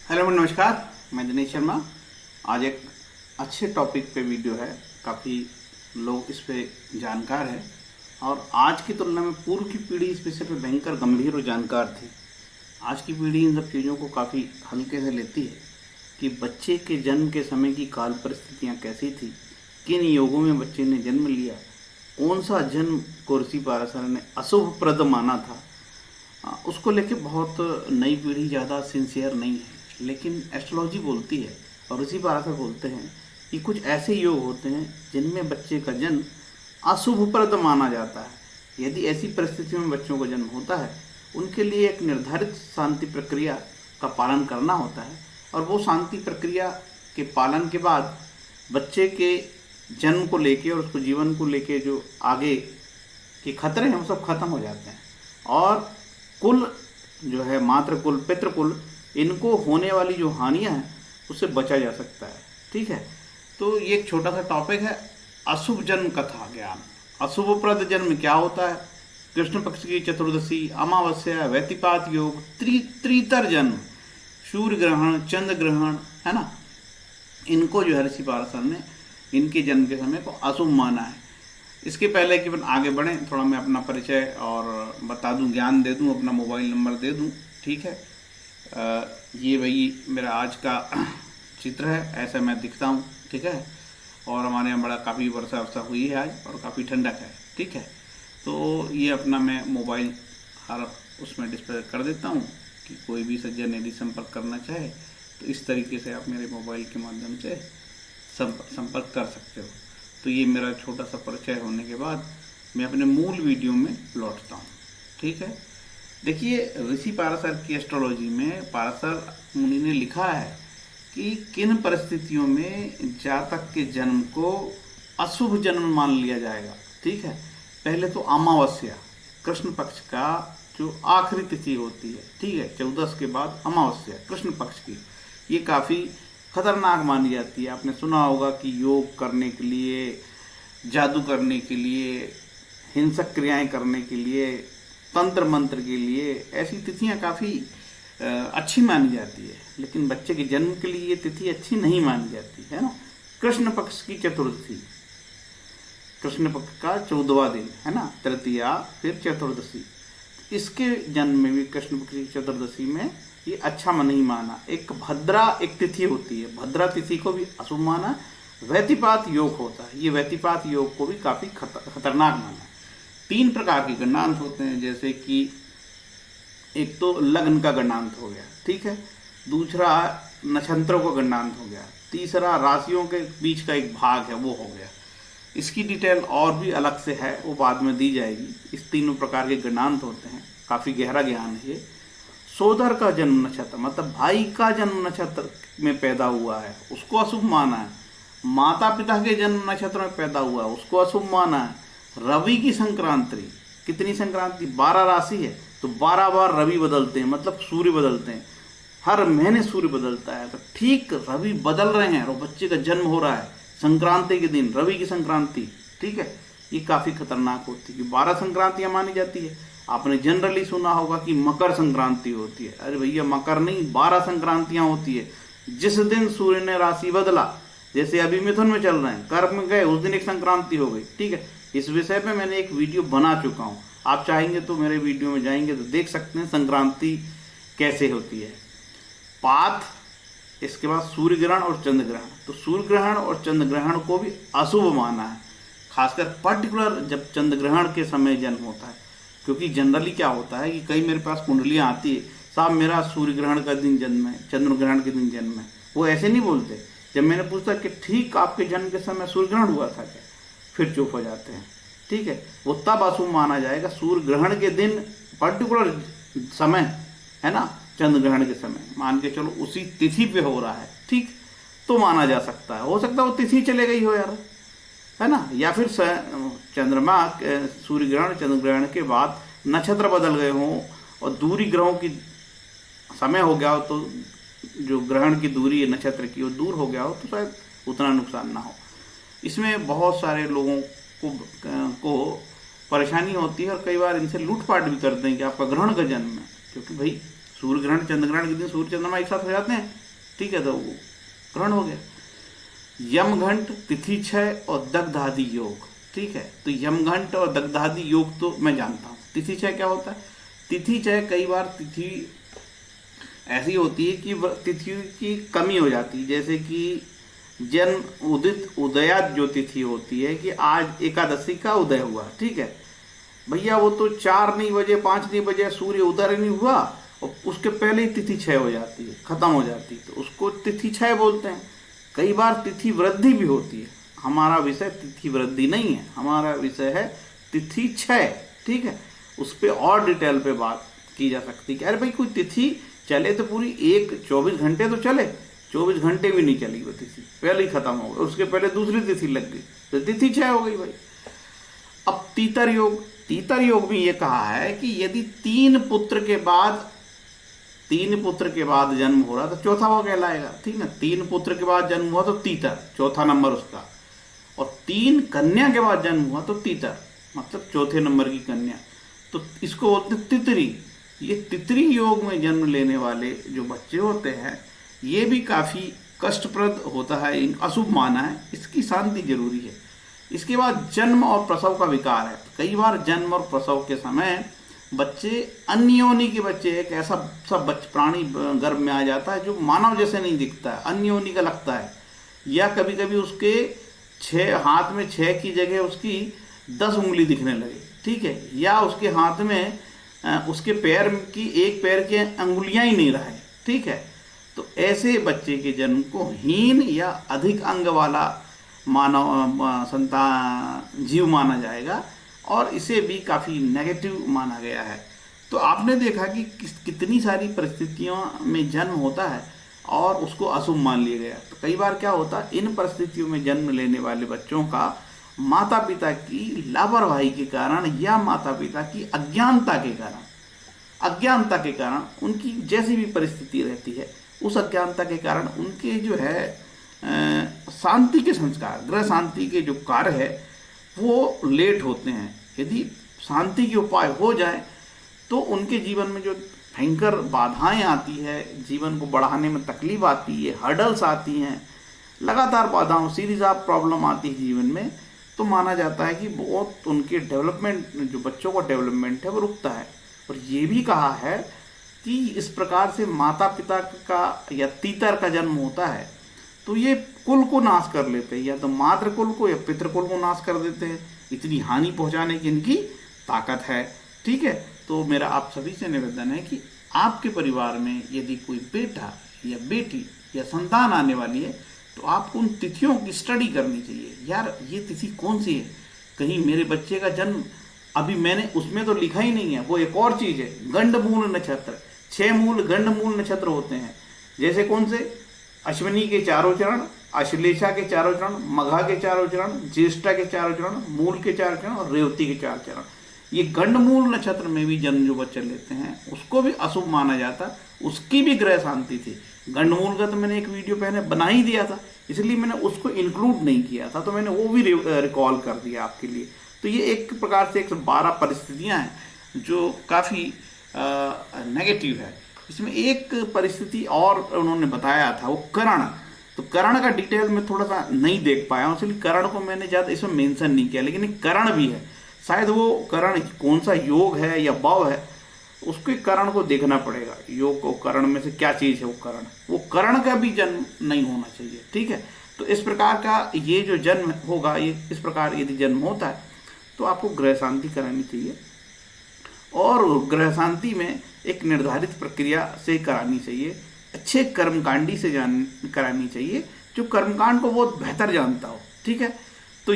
Hello नमस्कार, मैं दिनेश शर्मा। आज एक अच्छे टॉपिक पे वीडियो है। काफ़ी लोग इस पे जानकार हैं और आज की तुलना में पूर्व की पीढ़ी इस विषय पे भयंकर गंभीर और जानकार थी। आज की पीढ़ी इन सब चीज़ों को काफ़ी हल्के से लेती है कि बच्चे के जन्म के समय की काल परिस्थितियाँ कैसी थी, किन योगों में बच्चे ने जन्म लिया, कौन सा जन्म को ऋषि पाराशर ने अशुभप्रद माना था। उसको लेके बहुत नई पीढ़ी ज़्यादा सिंसियर नहीं है, लेकिन एस्ट्रोलॉजी बोलती है और ऋषि पाराशर बोलते हैं कि कुछ ऐसे योग होते हैं जिनमें बच्चे का जन्म अशुभप्रद माना जाता है। यदि ऐसी परिस्थितियों में बच्चों का जन्म होता है, उनके लिए एक निर्धारित शांति प्रक्रिया का पालन करना होता है और वो शांति प्रक्रिया के पालन के बाद बच्चे के जन्म को लेके और उसको जीवन को लेके जो आगे के खतरे हैं वो सब खत्म हो जाते हैं और कुल जो है मातृकुल पितृकुल इनको होने वाली जो हानियां हैं उससे बचा जा सकता है। ठीक है, तो ये एक छोटा सा टॉपिक है, अशुभ जन्म कथा ज्ञान। अशुभप्रद जन्म क्या होता है, कृष्ण पक्ष की चतुर्दशी, अमावस्या, व्यतिपात योग, त्रितर जन्म, सूर्य ग्रहण, चंद्र ग्रहण, है ना, इनको जो है ऋषि पाराशर ने इनके जन्म के समय को अशुभ माना है। इसके पहले कि अपन आगे बढ़ें, थोड़ा मैं अपना परिचय और बता दूं, ज्ञान दे दूं, अपना मोबाइल नंबर दे दूं। ठीक है, ये वही मेरा आज का चित्र है, ऐसा मैं दिखता हूँ। ठीक है, और हमारे यहाँ बड़ा काफ़ी वर्षा हुई है आज और काफ़ी ठंडक है। ठीक है, तो ये अपना मैं मोबाइल हर उसमें डिस्प्ले कर देता हूँ कि कोई भी सज्जन यदि संपर्क करना चाहे तो इस तरीके से आप मेरे मोबाइल के माध्यम से संपर्क कर सकते हो। तो ये मेरा छोटा सा परिचय होने के बाद मैं अपने मूल वीडियो में लौटता हूँ। ठीक है, देखिए ऋषि पाराशर की एस्ट्रोलॉजी में पाराशर मुनि ने लिखा है कि किन परिस्थितियों में जातक के जन्म को अशुभ जन्म मान लिया जाएगा। ठीक है, पहले तो अमावस्या, कृष्ण पक्ष का जो आखिरी तिथि होती है, ठीक है, 14 के बाद अमावस्या कृष्ण पक्ष की, ये काफ़ी खतरनाक मानी जाती है। आपने सुना होगा कि योग करने के लिए, जादू करने के लिए, हिंसक क्रियाएं करने के लिए, तंत्र मंत्र के लिए ऐसी तिथियां काफ़ी अच्छी मानी जाती है, लेकिन बच्चे के जन्म के लिए ये तिथि अच्छी नहीं मानी जाती है ना। कृष्ण पक्ष की चतुर्दशी, कृष्ण पक्ष का 14वां दिन, है ना, तृतीया फिर चतुर्दशी, इसके जन्म में भी कृष्ण पक्ष की चतुर्दशी में ये अच्छा नहीं माना। एक भद्रा एक तिथि होती है, भद्रा तिथि को भी अशुभ माना। व्यतिपात योग होता है, ये व्यतिपात योग को भी काफ़ी खतरनाक माना। 3 प्रकार के गणांत होते हैं, जैसे कि एक तो लग्न का गणांत हो गया, ठीक है, दूसरा नक्षत्रों का गणांत हो गया, तीसरा राशियों के बीच का एक भाग है वो हो गया। इसकी डिटेल और भी अलग से है, वो बाद में दी जाएगी। इस तीनों प्रकार के गणांत होते हैं, काफ़ी गहरा ज्ञान है ये। सोदर का जन्म नक्षत्र मतलब भाई का जन्म नक्षत्र में पैदा हुआ है, उसको अशुभ माना है। माता पिता के जन्म नक्षत्र में पैदा हुआ है, उसको अशुभ माना है। रवि की संक्रांति, कितनी संक्रांति, 12 राशि है तो 12 बार रवि बदलते हैं, मतलब सूर्य बदलते हैं, हर महीने सूर्य बदलता है। तो ठीक रवि बदल रहे हैं और बच्चे का जन्म हो रहा है संक्रांति के दिन, रवि की संक्रांति। ठीक है, ये काफ़ी खतरनाक होती है कि 12 संक्रांतियाँ मानी जाती है। आपने जनरली सुना होगा कि मकर संक्रांति होती है, अरे भैया मकर नहीं, 12 संक्रांतियाँ होती है। जिस दिन सूर्य ने राशि बदला, जैसे अभी मिथुन में चल रहे हैं, कर्क में गए, उस दिन एक संक्रांति हो गई। ठीक है, इस विषय पे मैंने एक वीडियो बना चुका हूँ, आप चाहेंगे तो मेरे वीडियो में जाएंगे तो देख सकते हैं संक्रांति कैसे होती है। पात, इसके बाद सूर्य ग्रहण और चंद्र ग्रहण, तो सूर्य ग्रहण और चंद्र ग्रहण को भी अशुभ माना है, खासकर पर्टिकुलर जब चंद्र ग्रहण के समय जन्म होता है। क्योंकि जनरली क्या होता है कि कई मेरे पास कुंडलियाँ आती है, साहब मेरा सूर्य ग्रहण का दिन जन्म है, चंद्र ग्रहण के दिन जन्म है, वो ऐसे नहीं बोलते। जब मैंने पूछा कि ठीक आपके जन्म के समय सूर्य ग्रहण हुआ था क्या, फिर चुप हो जाते हैं। ठीक है, वो तब अशुभ माना जाएगा सूर्य ग्रहण के दिन, पर्टिकुलर समय, है ना, चंद्र ग्रहण के समय, मान के चलो उसी तिथि पे हो रहा है, ठीक, तो माना जा सकता है। हो सकता है वो तिथि चले गई हो यार, है ना, या फिर चंद्रमा सूर्य ग्रहण चंद्र ग्रहण के बाद नक्षत्र बदल गए हों और दूरी ग्रहों की समय हो गया हो, तो जो ग्रहण की दूरी है नक्षत्र की वो दूर हो गया हो, तो शायद उतना नुकसान ना हो। इसमें बहुत सारे लोगों को परेशानी होती है और कई बार इनसे लूटपाट भी करते हैं कि आपका ग्रहण का जन्म है, क्योंकि भाई सूर्य ग्रहण चंद्र ग्रहण के दिन सूर्य चंद्रमा एक साथ हो जाते हैं, ठीक है, तो वो ग्रहण हो गया। यमघंट, तिथि क्षय और दग्धादि योग, ठीक है। तो यमघंट और दग्धादि योग तो मैं जानता हूँ। तिथि क्षय क्या होता है? तिथि क्षय कई बार तिथि ऐसी होती है कि तिथि की कमी हो जाती है, जैसे कि जन्म उदित उदयात जो तिथि होती है कि आज एकादशी का उदय हुआ, ठीक है भैया, वो तो 4 नहीं बजे 5 नहीं बजे सूर्य उदय नहीं हुआ और उसके पहले ही तिथि क्षय हो जाती है, खत्म हो जाती है, तो उसको तिथि क्षय बोलते हैं। कई बार तिथि वृद्धि भी होती है। हमारा विषय तिथि वृद्धि नहीं है, हमारा विषय है तिथि क्षय, ठीक है। उस पर और डिटेल पे बात की जा सकती है कि अरे भाई कोई तिथि चले तो पूरी 24 घंटे तो चले, 24 घंटे भी नहीं चली वो तिथि, पहले ही खत्म हो गई, उसके पहले दूसरी तिथि लग गई तो तिथि क्षय हो गई भाई। अब तीतर योग, तीतर योग में ये कहा है कि यदि 3 पुत्र के बाद जन्म हो रहा तो चौथा वो कहलाएगा, ठीक ना। 3 पुत्र के बाद जन्म हुआ तो तीतर, चौथा नंबर उसका। और 3 कन्या के बाद जन्म हुआ तो तीतर, मतलब चौथे नंबर की कन्या, तो इसको बोलते तितरी। ये तितरी योग में जन्म लेने वाले जो बच्चे होते हैं ये भी काफ़ी कष्टप्रद होता है, अशुभ माना है, इसकी शांति जरूरी है। इसके बाद जन्म और प्रसव का विकार है। कई बार जन्म और प्रसव के समय बच्चे अन्य योनि के बच्चे, एक ऐसा सब प्राणी गर्भ में आ जाता है जो मानव जैसे नहीं दिखता है, अन्य योनि का लगता है, या कभी कभी उसके 6 हाथ में 6 की जगह उसकी 10 उंगली दिखने लगे, ठीक है, या उसके हाथ में उसके पैर की एक पैर की अंगुलियां ही नहीं रहे, ठीक है। तो ऐसे बच्चे के जन्म को हीन या अधिक अंग वाला मानव संतान जीव माना जाएगा और इसे भी काफ़ी नेगेटिव माना गया है। तो आपने देखा कि कितनी सारी परिस्थितियों में जन्म होता है और उसको अशुभ मान लिया गया। तो कई बार क्या होता है, इन परिस्थितियों में जन्म लेने वाले बच्चों का माता पिता की लापरवाही के कारण या माता पिता की अज्ञानता के कारण उनकी जैसी भी परिस्थिति रहती है, उस अज्ञानता के कारण उनके जो है शांति के संस्कार, गृह शांति के जो कार्य है वो लेट होते हैं। यदि शांति के उपाय हो जाए तो उनके जीवन में जो भयंकर बाधाएं आती है, जीवन को बढ़ाने में तकलीफ आती है, हर्डल्स आती हैं, लगातार बाधाओं, सीरीज ऑफ प्रॉब्लम आती है जीवन में, तो माना जाता है कि बहुत उनके डेवलपमेंट, जो बच्चों का डेवलपमेंट है वो रुकता है। और ये भी कहा है कि इस प्रकार से माता पिता का या तीतर का जन्म होता है तो ये कुल को नाश कर लेते हैं, या तो मातृ कुल को या पितृ कुल को नाश कर देते हैं, इतनी हानि पहुंचाने की इनकी ताकत है, ठीक है। तो मेरा आप सभी से निवेदन है कि आपके परिवार में यदि कोई बेटा या बेटी या संतान आने वाली है तो आपको उन तिथियों की स्टडी करनी चाहिए। यार ये तिथि कौन सी है, कहीं मेरे बच्चे का जन्म अभी मैंने उसमें तो लिखा ही नहीं है, वो एक और चीज़ है, गंडमूल नक्षत्र। 6 मूल गंडमूल नक्षत्र होते हैं, जैसे कौन से, अश्विनी के 4 चरण, अश्लेषा के 4 चरण, मघा के 4 चरण, ज्येष्ठा के 4 चरण, मूल के 4 चरण और रेवती के 4 चरण। ये गंडमूल नक्षत्र में भी जन्म जो बच्चे लेते हैं उसको भी अशुभ माना जाता, उसकी भी ग्रह शांति थी। गंडमूल का तो मैंने एक वीडियो पहले बना ही दिया था, इसलिए मैंने उसको इंक्लूड नहीं किया था, तो मैंने वो भी रिकॉल कर दिया आपके लिए। तो ये एक प्रकार से 112 परिस्थितियां हैं जो काफ़ी नेगेटिव है। इसमें एक परिस्थिति और उन्होंने बताया था, वो करण। तो करण का डिटेल में थोड़ा सा नहीं देख पाया हूँ, इसलिए करण को मैंने ज़्यादा इसमें मेंशन नहीं किया, लेकिन एक करण भी है। शायद वो करण कौन सा योग है या भाव है, उसके करण को देखना पड़ेगा। योग को करण में से क्या चीज़ है, वो करण का भी जन्म नहीं होना चाहिए, ठीक है। तो इस प्रकार का ये जो जन्म होगा, ये इस प्रकार यदि जन्म होता है तो आपको ग्रह शांति करानी चाहिए, और ग्रह शांति में एक निर्धारित प्रक्रिया से करानी चाहिए, अच्छे कर्मकांडी से करानी चाहिए, जो कर्मकांड को बहुत बेहतर जानता हो, ठीक है। तो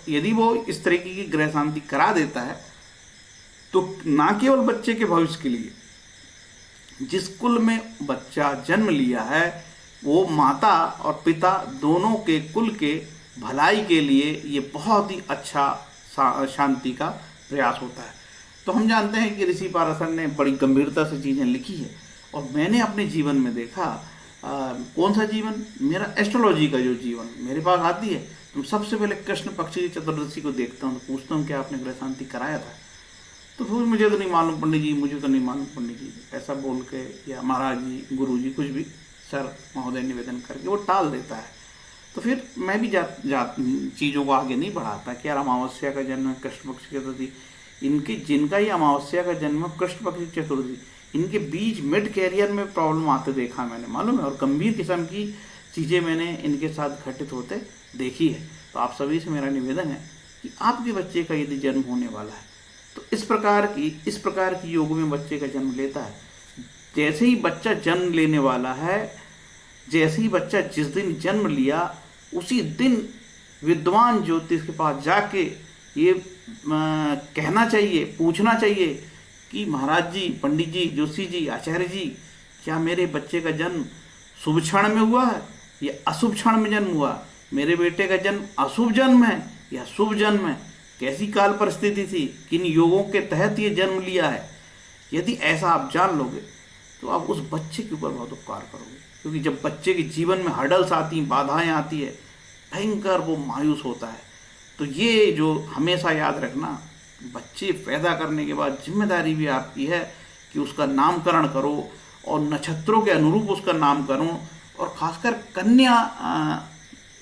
यदि वो इस तरीके की ग्रह शांति करा देता है तो ना केवल बच्चे के भविष्य के लिए, जिस कुल में बच्चा जन्म लिया है वो माता और पिता दोनों के कुल के भलाई के लिए ये बहुत ही अच्छा शांति का प्रयास होता है। तो हम जानते हैं कि ऋषि पाराशर ने बड़ी गंभीरता से चीज़ें लिखी है, और मैंने अपने जीवन में देखा, कौन सा जीवन, मेरा एस्ट्रोलॉजी का जो जीवन मेरे पास आती है, तो सबसे पहले कृष्ण पक्ष की चतुर्दशी को देखता हूँ, तो पूछता हूँ क्या आपने ग्रह शांति कराया था। तो फिर मुझे तो नहीं मालूम पंडित जी, मुझे तो नहीं मालूम पंडित जी, ऐसा बोल के या महाराज जी, गुरु जी, कुछ भी सर महोदय निवेदन करके वो टाल देता है। तो फिर मैं भी चीज़ों को आगे नहीं बढ़ाता कि यार अमावस्या का जन्म कृष्ण पक्ष की चतुर्थी, इनके जिनका ही अमावस्या का जन्म कृष्ण पक्ष की चतुर्थी, इनके बीच मिड कैरियर में प्रॉब्लम आते देखा मैंने, मालूम है, और गंभीर किस्म की चीज़ें मैंने इनके साथ घटित होते देखी है। तो आप सभी से मेरा निवेदन है कि आपके बच्चे का यदि जन्म होने वाला है तो इस प्रकार की योग में बच्चे का जन्म लेता है। जैसे ही बच्चा जन्म लेने वाला है, जैसे ही बच्चा जिस दिन जन्म लिया उसी दिन विद्वान ज्योतिष के पास जाके ये कहना चाहिए, पूछना चाहिए कि महाराज जी, पंडित जी, जोशी जी, आचार्य जी, क्या मेरे बच्चे का जन्म शुभ क्षण में हुआ है या अशुभ क्षण में जन्म हुआ? मेरे बेटे का जन्म अशुभ जन्म है या शुभ जन्म है? कैसी काल परिस्थिति थी, किन योगों के तहत ये जन्म लिया है? यदि ऐसा आप जान लोगे तो आप उस बच्चे के ऊपर बहुत उपकार करोगे। क्योंकि जब बच्चे के जीवन में हर्डल्स आती हैं, बाधाएं आती है, भयंकर वो मायूस होता है। तो ये जो हमेशा याद रखना, बच्चे पैदा करने के बाद जिम्मेदारी भी आपकी है कि उसका नामकरण करो और नक्षत्रों के अनुरूप उसका नामकरण, और खासकर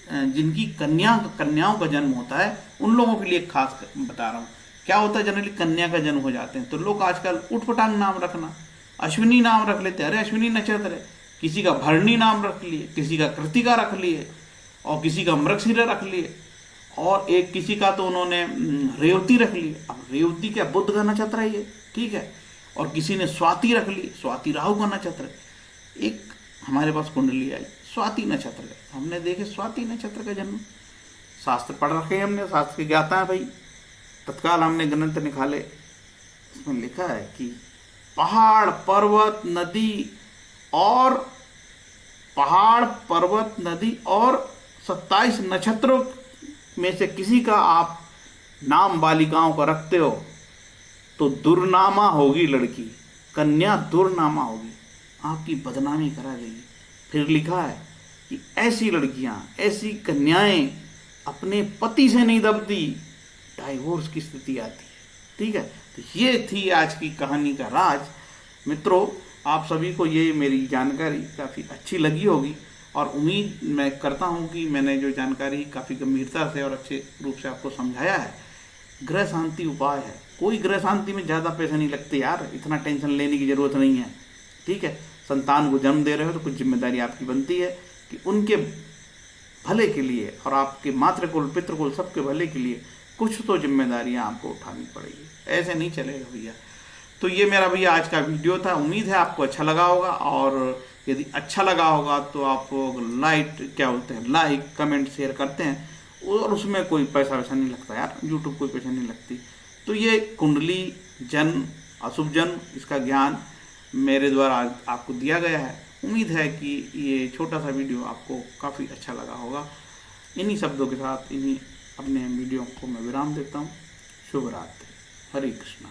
जिनकी कन्याओं का जन्म होता है उन लोगों के लिए खास बता रहा हूँ। क्या होता है, जनरली कन्या का जन्म हो जाते हैं तो लोग आजकल उठपटांग नाम रखना, अश्विनी नाम रख लेते हैं, अरे अश्विनी नक्षत्र है, किसी का भरणी नाम रख लिए, किसी का कृतिका रख लिए, और किसी का मृगशिरा रख लिए, और एक किसी का तो उन्होंने रेवती रख ली। अब रेवती क्या बुध का नक्षत्र है ये, ठीक है, और किसी ने स्वाति रख ली, स्वाति राहु का नक्षत्र है। एक हमारे पास कुंडली आई स्वाति नक्षत्र है, हमने देखे स्वाति नक्षत्र का जन्म, शास्त्र पढ़ रखे हमने, शास्त्र के ज्ञाता है भाई, तत्काल हमने ग्रंथ निकाले, इसमें लिखा है कि पहाड़ पर्वत नदी और 27 नक्षत्रों में से किसी का आप नाम बालिकाओं का रखते हो तो दुर्नामा होगी लड़की, कन्या दुर्नामा होगी, आपकी बदनामी करा देगी। फिर लिखा है कि ऐसी लड़कियां, ऐसी कन्याएं अपने पति से नहीं दबती, डाइवोर्स की स्थिति आती है। ठीक है, तो ये थी आज की कहानी का राज। मित्रों, आप सभी को ये मेरी जानकारी काफ़ी अच्छी लगी होगी, और उम्मीद मैं करता हूँ कि मैंने जो जानकारी काफ़ी गंभीरता से और अच्छे रूप से आपको समझाया है। गृह शांति उपाय है, कोई गृह शांति में ज़्यादा पैसे नहीं लगते यार, इतना टेंशन लेने की ज़रूरत नहीं है। ठीक है, संतान को जन्म दे रहे हो तो कुछ जिम्मेदारी आपकी बनती है कि उनके भले के लिए और आपके मातृकुल पितृकुल सबके भले के लिए कुछ तो जिम्मेदारियां आपको उठानी पड़ेगी, ऐसे नहीं चलेगा भैया। तो ये मेरा भैया आज का वीडियो था, उम्मीद है आपको अच्छा लगा होगा, और यदि अच्छा लगा होगा तो आप लाइक कमेंट शेयर करते हैं, और उसमें कोई पैसा वैसा नहीं लगता यार, यूट्यूब कोई पैसा नहीं लगती। तो ये कुंडली जन्म अशुभ जन्म, इसका ज्ञान मेरे द्वारा आपको दिया गया है। उम्मीद है कि ये छोटा सा वीडियो आपको काफ़ी अच्छा लगा होगा। इन्हीं शब्दों के साथ इन्हीं अपने वीडियो को मैं विराम देता हूँ। शुभ रात्रि, हरे कृष्णा।